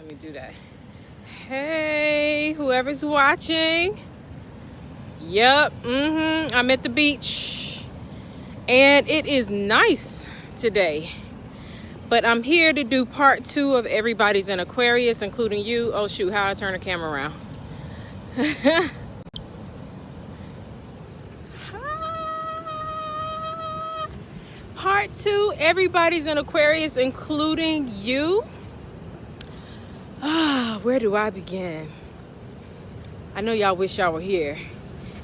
Let me do that. Hey, whoever's watching. Yep, I'm at the beach. And it is nice today. But I'm here to do part 2 of Everybody's an Aquarius, including you. Oh shoot, how I turn the camera around. Part 2, Everybody's an Aquarius, including you. Where do I begin? I know y'all wish y'all were here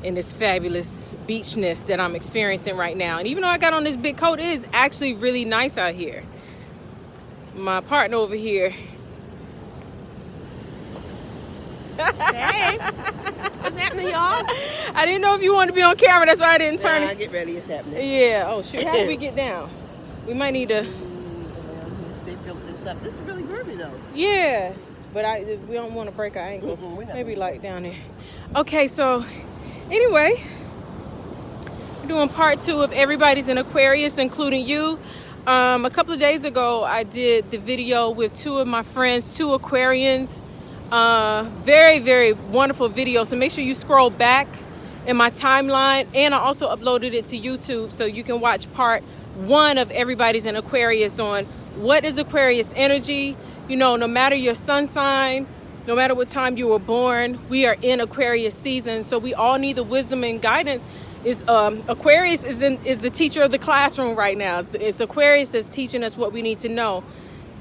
in this fabulous beachness that I'm experiencing right now. And even though I got on this big coat, it is actually really nice out here. My partner over here. Hey, what's happening, y'all? I didn't know if you wanted to be on camera. That's why I didn't turn it. Get ready, it's happening. Yeah. Oh shoot. How do we get down? We might need to. They built this up. This is really groovy, though. Yeah. But we don't want to break our ankles. Maybe like down there. Okay. So, anyway, we're doing part 2 of Everybody's an Aquarius, including you. A couple of days ago, I did the video with 2 of my friends, 2 Aquarians. Very, very wonderful video. So make sure you scroll back in my timeline, and I also uploaded it to YouTube so you can watch part 1 of Everybody's an Aquarius on what is Aquarius energy. You know, no matter your sun sign, no matter what time you were born, we are in Aquarius season, so we all need the wisdom and guidance. Aquarius is the teacher of the classroom right now. It's Aquarius that's teaching us what we need to know,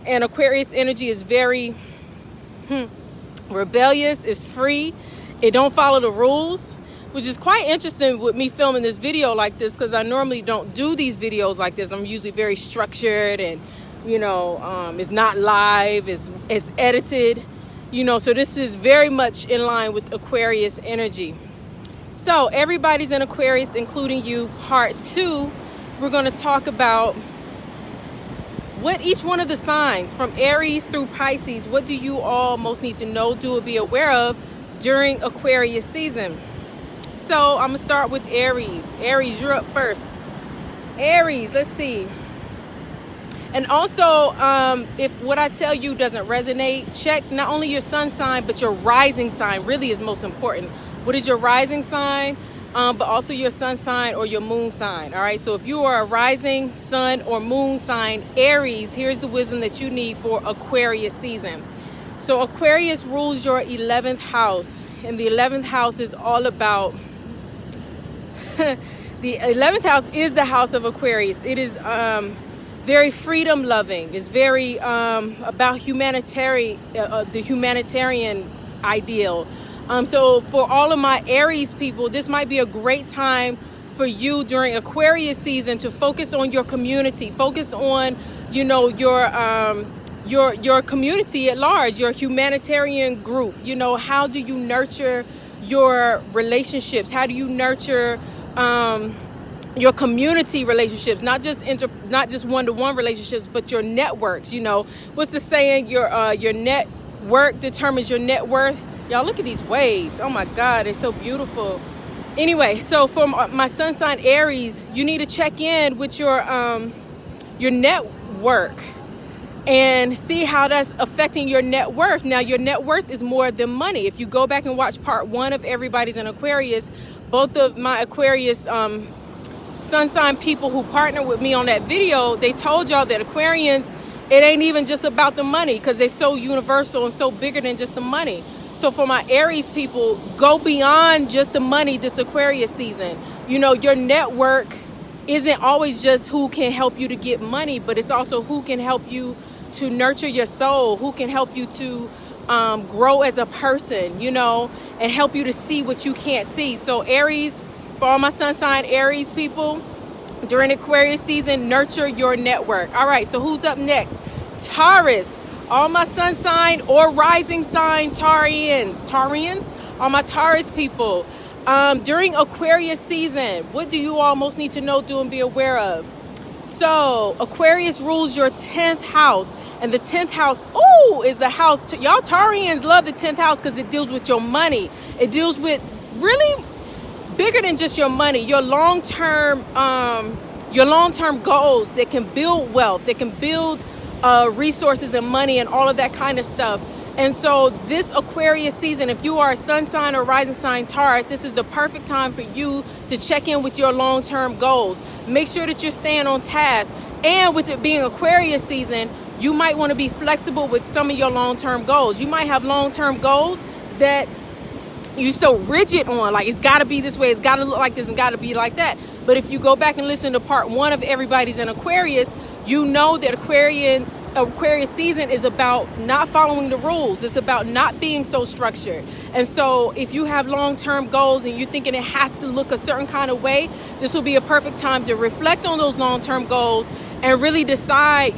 and Aquarius energy is very rebellious. It's free. It don't follow the rules, which is quite interesting with me filming this video like this, because I normally don't do these videos like this. I'm usually very structured, and you know, it's not live, it's edited, you know, so this is very much in line with Aquarius energy. So Everybody's an Aquarius, including you, part 2. We're going to talk about what each one of the signs from Aries through Pisces, what do you all most need to know, do, or be aware of during Aquarius season. So I'm gonna start with Aries. Aries, you're up first. Aries, let's see. And also, if what I tell you doesn't resonate, check not only your sun sign, but your rising sign really is most important. What is your rising sign? But also your sun sign or your moon sign. All right, so if you are a rising sun or moon sign, Aries, here's the wisdom that you need for Aquarius season. So Aquarius rules your 11th house, and the 11th house is all about the 11th house is the house of Aquarius. It is very freedom loving. It's very about the humanitarian ideal. So for all of my Aries people, this might be a great time for you during Aquarius season to focus on your community, focus on, you know, your community at large, your humanitarian group. You know, how do you nurture your relationships? How do you nurture your community relationships, not just one-to-one relationships, but your networks? You know, what's the saying? Your network determines your net worth. Y'all, look at these waves. Oh my God, they're so beautiful. Anyway, so for my sun sign Aries, you need to check in with your network and see how that's affecting your net worth. Now, your net worth is more than money. If you go back and watch part 1 of Everybody's an Aquarius, both of my Aquarius sun sign people who partner with me on that video, they told y'all that Aquarians, it ain't even just about the money, because they're so universal and so bigger than just the money. So for my Aries people, go beyond just the money this Aquarius season. You know, your network isn't always just who can help you to get money, but it's also who can help you to nurture your soul, who can help you to grow as a person, you know, and help you to see what you can't see. So Aries, for all my sun sign Aries people, during Aquarius season, nurture your network. All right, so who's up next? Taurus. All my sun sign or rising sign Taurians, all my Taurus people. During Aquarius season, what do you all most need to know, do, and be aware of? So Aquarius rules your 10th house, and the 10th house, is the house. Y'all Taurians love the 10th house because it deals with your money. It deals with really bigger than just your money, your long-term goals that can build wealth, that can build resources and money and all of that kind of stuff. And so this Aquarius season, if you are a sun sign or rising sign Taurus, this is the perfect time for you to check in with your long-term goals. Make sure that you're staying on task. And with it being Aquarius season, you might want to be flexible with some of your long-term goals. You might have long-term goals that you're so rigid on, like it's got to be this way, it's got to look like this, and got to be like that. But if you go back and listen to part 1 of Everybody's in Aquarius, you know that Aquarius season is about not following the rules. It's about not being so structured. And so if you have long-term goals and you're thinking it has to look a certain kind of way, this will be a perfect time to reflect on those long-term goals and really decide,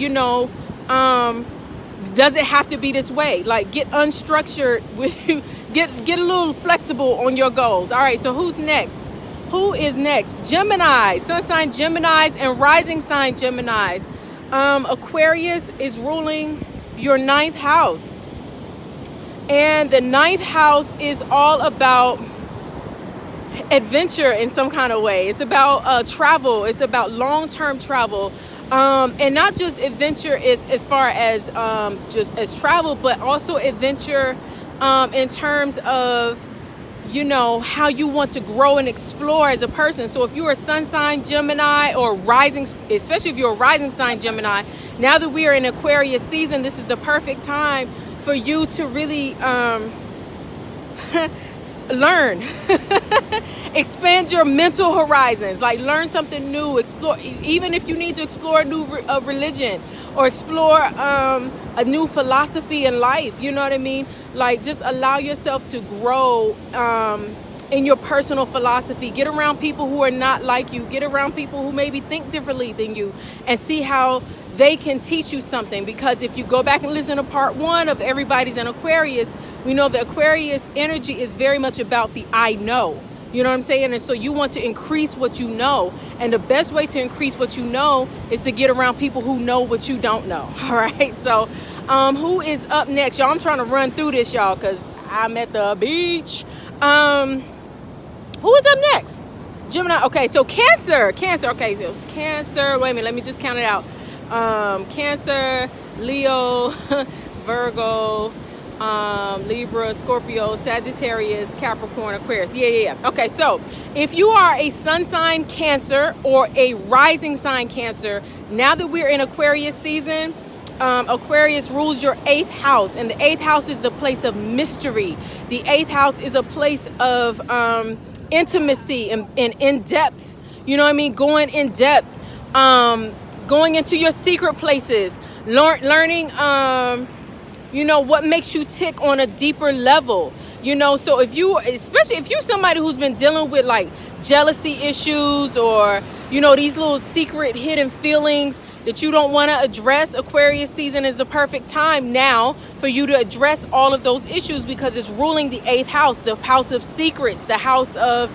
does it have to be this way? Like, get unstructured with get a little flexible on your goals. All right, so who's next? Who is next? Gemini, sun sign Geminis and rising sign Geminis. Aquarius is ruling your 9th house. And the 9th house is all about adventure in some kind of way. It's about travel. It's about long-term travel. And not just adventure as far as just as travel, but also adventure in terms of, how you want to grow and explore as a person. So if you're a sun sign Gemini or rising, especially if you're a rising sign Gemini, now that we are in Aquarius season, this is the perfect time for you to really learn. Expand your mental horizons, like learn something new, explore, even if you need to explore a new religion or explore a new philosophy in life, you know what I mean? Like, just allow yourself to grow in your personal philosophy. Get around people who are not like you. Get around people who maybe think differently than you, and see how they can teach you something. Because if you go back and listen to part 1 of Everybody's in Aquarius, we know the Aquarius energy is very much about the I know. You know what I'm saying? And so you want to increase what you know. And the best way to increase what you know is to get around people who know what you don't know. All right. So who is up next? Y'all, I'm trying to run through this, y'all, because I'm at the beach. Who is up next? Gemini. Okay. So Cancer. Okay. So Cancer. Wait a minute. Let me just count it out. Cancer, Leo, Virgo, Libra, Scorpio, Sagittarius, Capricorn, Aquarius. Yeah. Okay, so if you are a sun sign Cancer or a rising sign Cancer, now that we're in Aquarius season, Aquarius rules your 8th house, and the 8th house is the place of mystery. The 8th house is a place of intimacy and in depth. You know what I mean? Going in depth, going into your secret places, learning what makes you tick on a deeper level. So especially if you're somebody who's been dealing with like jealousy issues or, these little secret hidden feelings that you don't want to address, Aquarius season is the perfect time now for you to address all of those issues, because it's ruling the 8th house, the house of secrets, the house of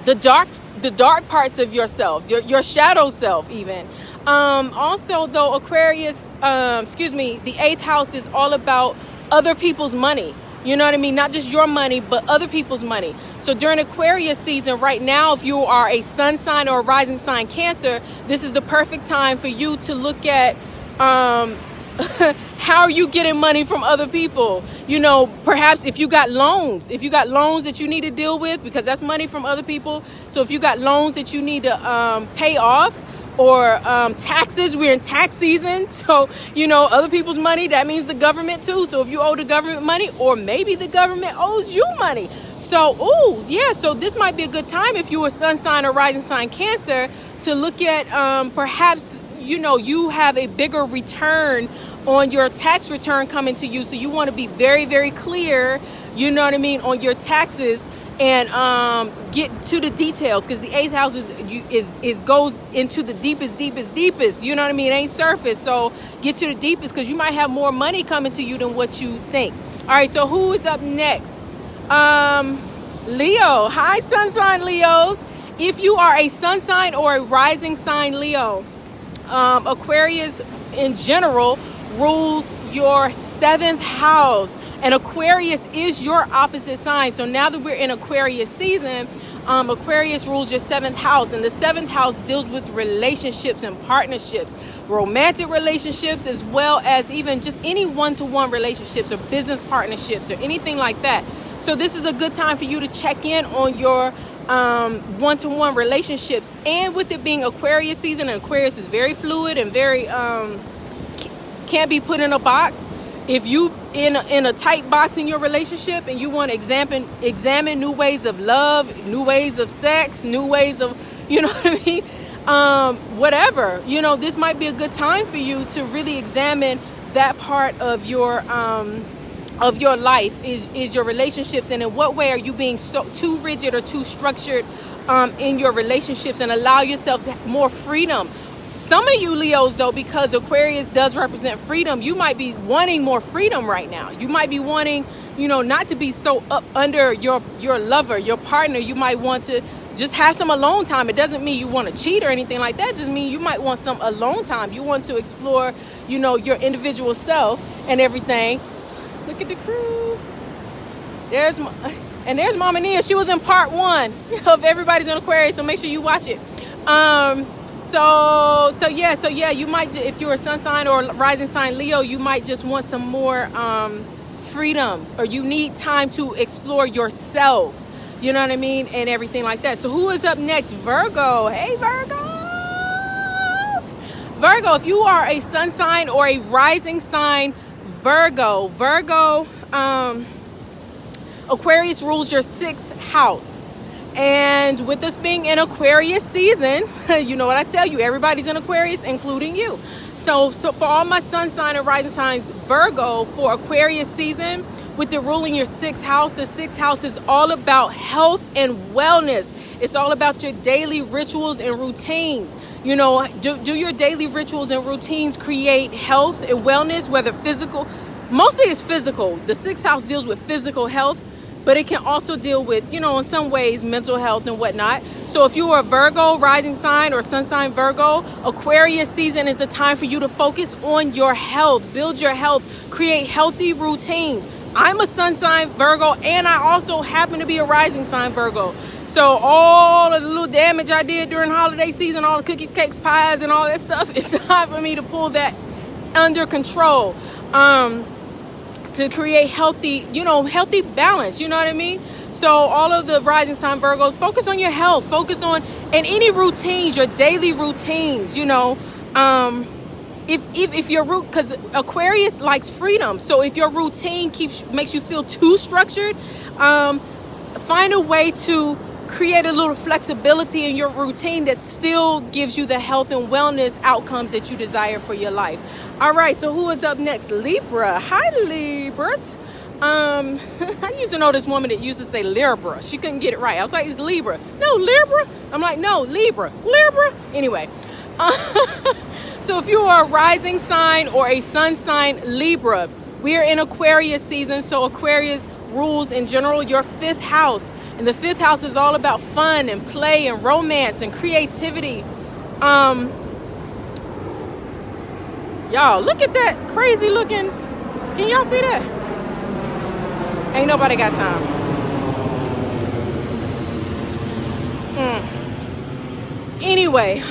the dark parts of yourself, your shadow self even. Also, though, Aquarius, the 8th house is all about other people's money. You know what I mean? Not just your money, but other people's money. So during Aquarius season right now, if you are a sun sign or a rising sign Cancer, this is the perfect time for you to look at how are you getting money from other people? Perhaps if you got loans that you need to deal with, because that's money from other people. So if you got loans that you need to pay off, or taxes, we're in tax season. So, other people's money, that means the government too. So if you owe the government money, or maybe the government owes you money. So, so this might be a good time if you're a sun sign or rising sign Cancer to look at perhaps, you have a bigger return on your tax return coming to you. So you want to be very, very clear, on your taxes, and get to the details, because the 8th house is goes into the deepest. You know what I mean? It ain't surface. So get to the deepest, because you might have more money coming to you than what you think. All right. So who is up next? Leo. Hi, sun sign Leos. If you are a sun sign or a rising sign Leo, Aquarius in general rules your 7th house. And Aquarius is your opposite sign. So now that we're in Aquarius season, Aquarius rules your 7th house, and the 7th house deals with relationships and partnerships, romantic relationships, as well as even just any one-to-one relationships or business partnerships or anything like that. So this is a good time for you to check in on your one-to-one relationships. And with it being Aquarius season, and Aquarius is very fluid and very can't be put in a box. If you in a tight box in your relationship and you want to examine new ways of love, new ways of sex, new ways of, you know what I mean, whatever, you know, this might be a good time for you to really examine that part of your life, is your relationships, and in what way are you being so too rigid or too structured in your relationships, and allow yourself to more freedom. Some of you Leos, though, because Aquarius does represent freedom, you might be wanting more freedom right now. You might be wanting, you know, not to be so up under your lover, your partner. You might want to just have some alone time. It doesn't mean you want to cheat or anything like that. It just means you might want some alone time. You want to explore, you know, your individual self and everything. Look at the crew. There's Mama Nia. She was in part 1 of Everybody's in Aquarius, so make sure you watch it. So yeah, you might, if you're a sun sign or rising sign Leo, you might just want some more freedom, or you need time to explore yourself, you know what I mean, and everything like that. So who is up next? Virgo. Hey Virgos. Virgo, if you are a sun sign or a rising sign Virgo, Aquarius rules your 6th house. And with this being in Aquarius season, you know what I tell you, everybody's in Aquarius, including you. So for all my sun sign and rising signs Virgo, for Aquarius season, with the ruling your 6th house, the 6th house is all about health and wellness. It's all about your daily rituals and routines. You know, do your daily rituals and routines create health and wellness, whether physical, mostly it's physical. The 6th house deals with physical health, but it can also deal with, you know, in some ways, mental health and whatnot. So if you are a Virgo rising sign or sun sign Virgo, Aquarius season is the time for you to focus on your health, build your health, create healthy routines. I'm a sun sign Virgo, and I also happen to be a rising sign Virgo. So all of the little damage I did during holiday season, all the cookies, cakes, pies, and all that stuff, it's time for me to pull that under control. To create healthy, you know, healthy balance, you know what I mean? So all of the rising sign Virgos, focus on your health, focus on, and any routines, your daily routines, you know, if your root, because Aquarius likes freedom. So if your routine makes you feel too structured, find a way to create a little flexibility in your routine that still gives you the health and wellness outcomes that you desire for your life. All right, so who is up next? Libra. Hi, Libras. I used to know this woman that used to say Libra. She couldn't get it right. I was like, it's Libra. No, Libra. I'm like, no, Libra. Anyway. So if you are a rising sign or a sun sign Libra, we are in Aquarius season. So Aquarius rules in general your 5th house. And the 5th house is all about fun and play and romance and creativity. Y'all, look at that crazy looking. Can y'all see that? Ain't nobody got time. Anyway,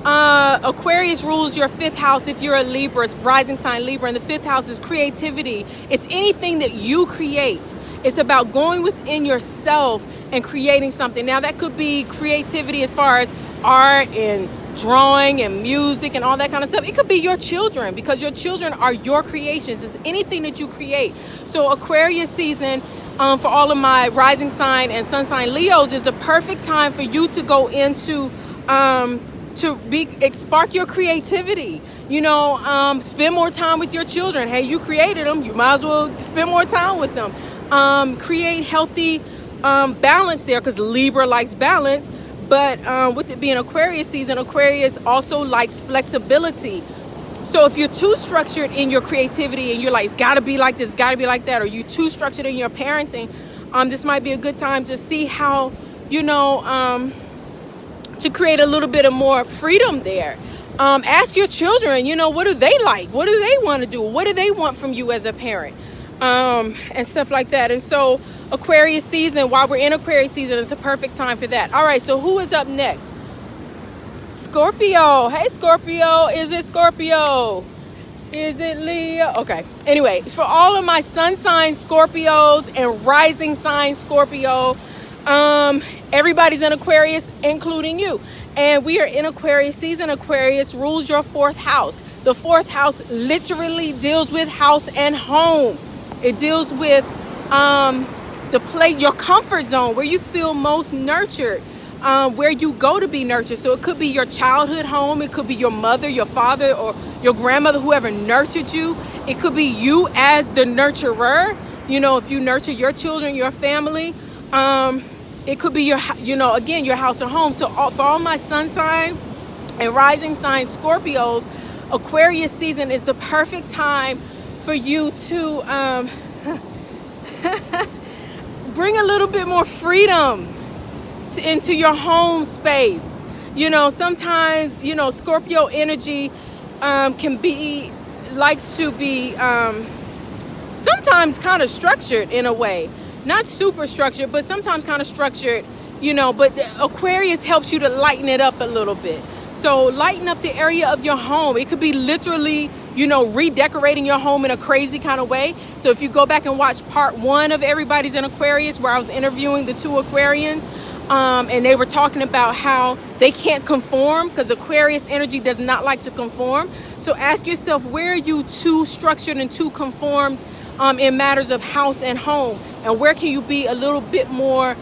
Aquarius rules your 5th house if you're a Libra, rising sign Libra, and the 5th house is creativity. It's anything that you create. It's about going within yourself and creating something. Now that could be creativity as far as art and drawing and music and all that kind of stuff. It could be your children, because your children are your creations. It's anything that you create. So Aquarius season, for all of my rising sign and sun sign Leos, is the perfect time for you to go into spark your creativity. You know, spend more time with your children. Hey, you created them, you might as well spend more time with them. Create healthy balance there, because Libra likes balance. But with it being Aquarius season, Aquarius also likes flexibility. So if you're too structured in your creativity and you're like, it's got to be like this, got to be like that, or you're too structured in your parenting, this might be a good time to see how, you know, to create a little bit of more freedom there. Ask your children, you know, what do they like? What do they want to do? What do they want from you as a parent? And stuff like that. And so Aquarius season, while we're in Aquarius season, it's a perfect time for that. All right, so who is up next? Scorpio. Hey, Scorpio. Is it Scorpio? Is it Leo? Okay. Anyway, for all of my sun sign Scorpios and rising sign Scorpio, everybody's in Aquarius, including you. And we are in Aquarius season. Aquarius rules your fourth house. The fourth house literally deals with house and home. It deals with the place, your comfort zone, where you feel most nurtured, where you go to be nurtured. So it could be your childhood home. It could be your mother, your father, or your grandmother, whoever nurtured you. It could be you as the nurturer. You know, if you nurture your children, your family. It could be your, again, your house or home. So for all my sun sign and rising sign Scorpios, Aquarius season is the perfect time for you to bring a little bit more freedom into your home space. You know, sometimes, Scorpio energy likes to be sometimes kind of structured in a way. Not super structured, but sometimes kind of structured, but the Aquarius helps you to lighten it up a little bit. So lighten up the area of your home. It could be literally, redecorating your home in a crazy kind of way. So if you go back and watch part 1 of Everybody's in Aquarius, where I was interviewing the 2 Aquarians, and they were talking about how they can't conform because Aquarius energy does not like to conform. So ask yourself, where are you too structured and too conformed in matters of house and home, and where can you be a little bit more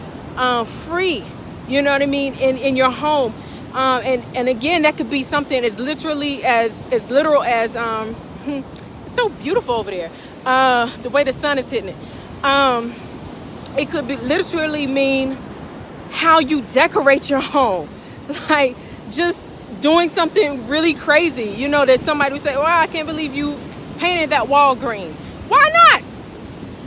free, you know what I mean, in your home. And again, that could be something as literally as literal as it's so beautiful over there, the way the sun is hitting it. It could be literally mean how you decorate your home, like just doing something really crazy, that somebody would say, well, I can't believe you painted that wall green. Why not?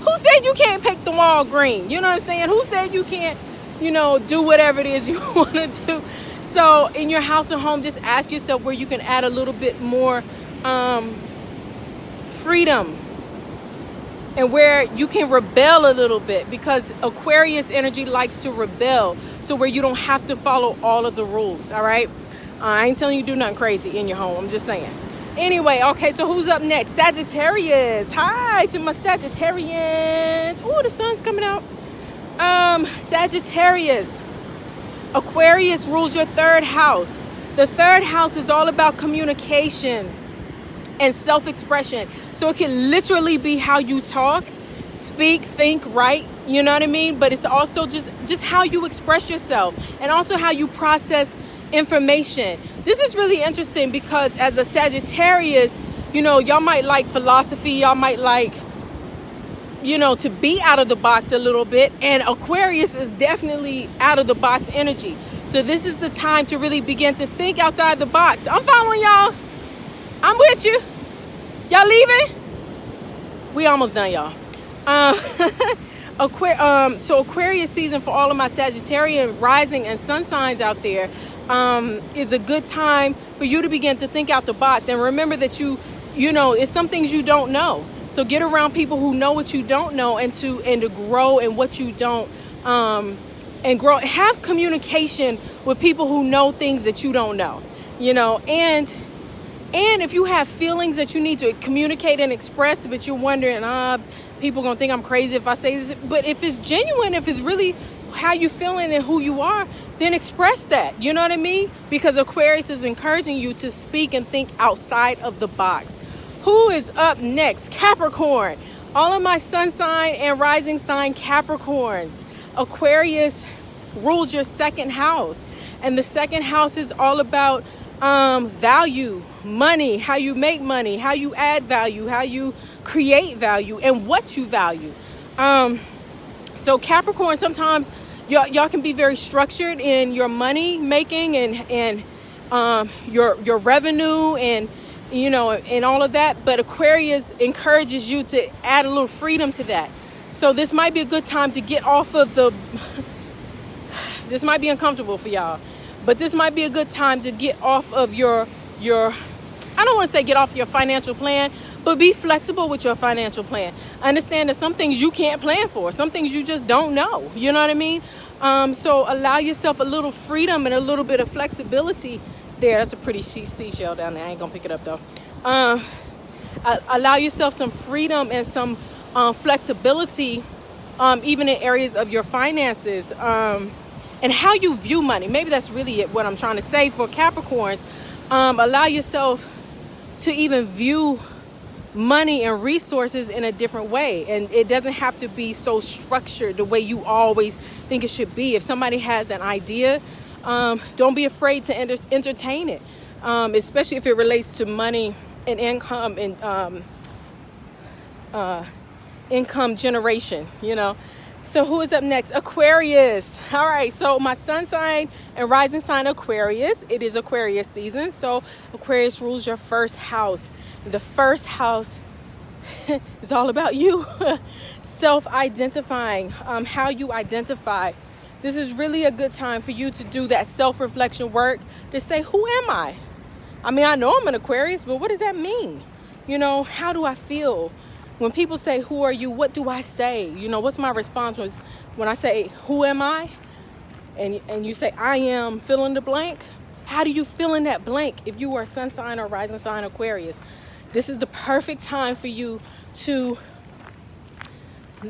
Who said you can't paint the wall green? You know what I'm saying? Who said you can't, do whatever it is you want to do? So in your house and home, just ask yourself where you can add a little bit more freedom, and where you can rebel a little bit, because Aquarius energy likes to rebel. So where you don't have to follow all of the rules, all right? I ain't telling you to do nothing crazy in your home. I'm just saying. Anyway, okay, so who's up next? Sagittarius. Hi to my Sagittarians. Oh, the sun's coming out. Sagittarius. Aquarius rules your third house. The third house is all about communication and self-expression. So it can literally be how you talk, speak, think, write, you know what I mean? But it's also just how you express yourself, and also how you process information. This is really interesting because as a Sagittarius, y'all might like philosophy, y'all might like, to be out of the box a little bit, and Aquarius is definitely out of the box energy. So this is the time to really begin to think outside the box. I'm following y'all. I'm with you. Y'all leaving? We almost done, y'all. So Aquarius season for all of my Sagittarian rising and sun signs out there is a good time for you to begin to think out the box. And remember that it's some things you don't know. So get around people who know what you don't know, and to grow in what you don't, and grow. Have communication with people who know things that you don't know, and if you have feelings that you need to communicate and express, but you're wondering, people gonna think I'm crazy if I say this. But if it's genuine, if it's really how you feeling and who you are, then express that. You know what I mean? Because Aquarius is encouraging you to speak and think outside of the box. Who is up next? Capricorn. All of my sun sign and rising sign Capricorns. Aquarius rules your second house. And the second house is all about value, money, how you make money, how you add value, how you create value, and what you value. So Capricorn, sometimes y'all can be very structured in your money making and your revenue and and all of that, but Aquarius encourages you to add a little freedom to that. So this might be a good time to get off of this might be uncomfortable for y'all, but this might be a good time to get off of your I don't want to say get off your financial plan, but be flexible with your financial plan. Understand that some things you can't plan for, some things you just don't know. You know what I mean? So allow yourself a little freedom and a little bit of flexibility there. That's a pretty seashell down there. I ain't gonna pick it up though. Allow yourself some freedom and some flexibility, even in areas of your finances, and how you view money. Maybe that's really what I'm trying to say for Capricorns. Allow yourself to even view money and resources in a different way, and it doesn't have to be so structured the way you always think it should be. If somebody has an idea, don't be afraid to entertain it, especially if it relates to money and income and income generation, you know. So who is up next? Aquarius. All right, so my sun sign and rising sign Aquarius. It is Aquarius season, so Aquarius rules your first house. The first house is all about you. Self-identifying, how you identify. This is really a good time for you to do that self-reflection work, to say, who am I? I mean, I know I'm an Aquarius, but what does that mean? You know, how do I feel? When people say, who are you? What do I say? You know, what's my response when I say, who am I? And you say, I am fill in the blank. How do you fill in that blank if you are sun sign or rising sign Aquarius? This is the perfect time for you to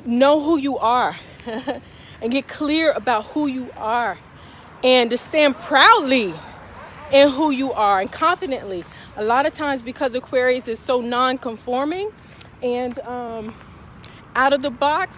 know who you are and get clear about who you are, and to stand proudly in who you are and confidently. A lot of times, because Aquarius is so non-conforming and out of the box,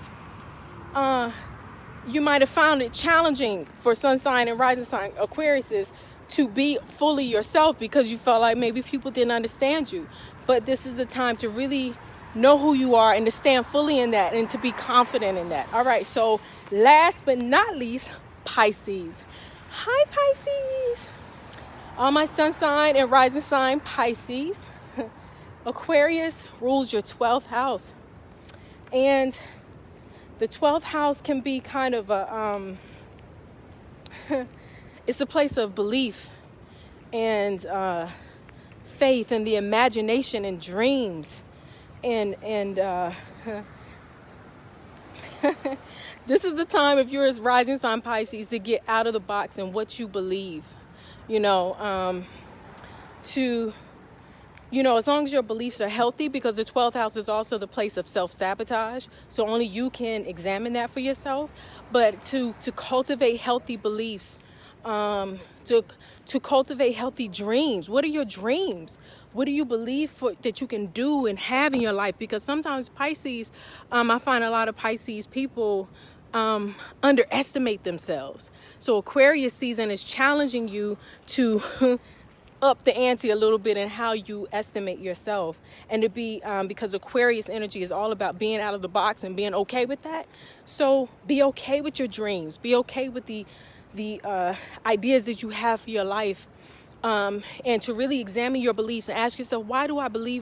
you might have found it challenging for sun sign and rising sign Aquariuses to be fully yourself because you felt like maybe people didn't understand you. But this is the time to really know who you are and to stand fully in that and to be confident in that. All right, so last but not least, Pisces. Hi, Pisces. My sun sign and rising sign Pisces. Aquarius rules your 12th house. And the 12th house can be kind of a, it's a place of belief and faith and the imagination and dreams. And this is the time, if you're a rising sign Pisces, to get out of the box and what you believe. You know, as long as your beliefs are healthy, because the 12th house is also the place of self-sabotage. So only you can examine that for yourself. But to cultivate healthy beliefs, to cultivate healthy dreams. What are your dreams? What do you believe that you can do and have in your life? Because sometimes Pisces, I find a lot of Pisces people underestimate themselves. So Aquarius season is challenging you to up the ante a little bit in how you estimate yourself, and to be because Aquarius energy is all about being out of the box and being okay with that. So be okay with your dreams. Be okay with the ideas that you have for your life, and to really examine your beliefs and ask yourself, why do I believe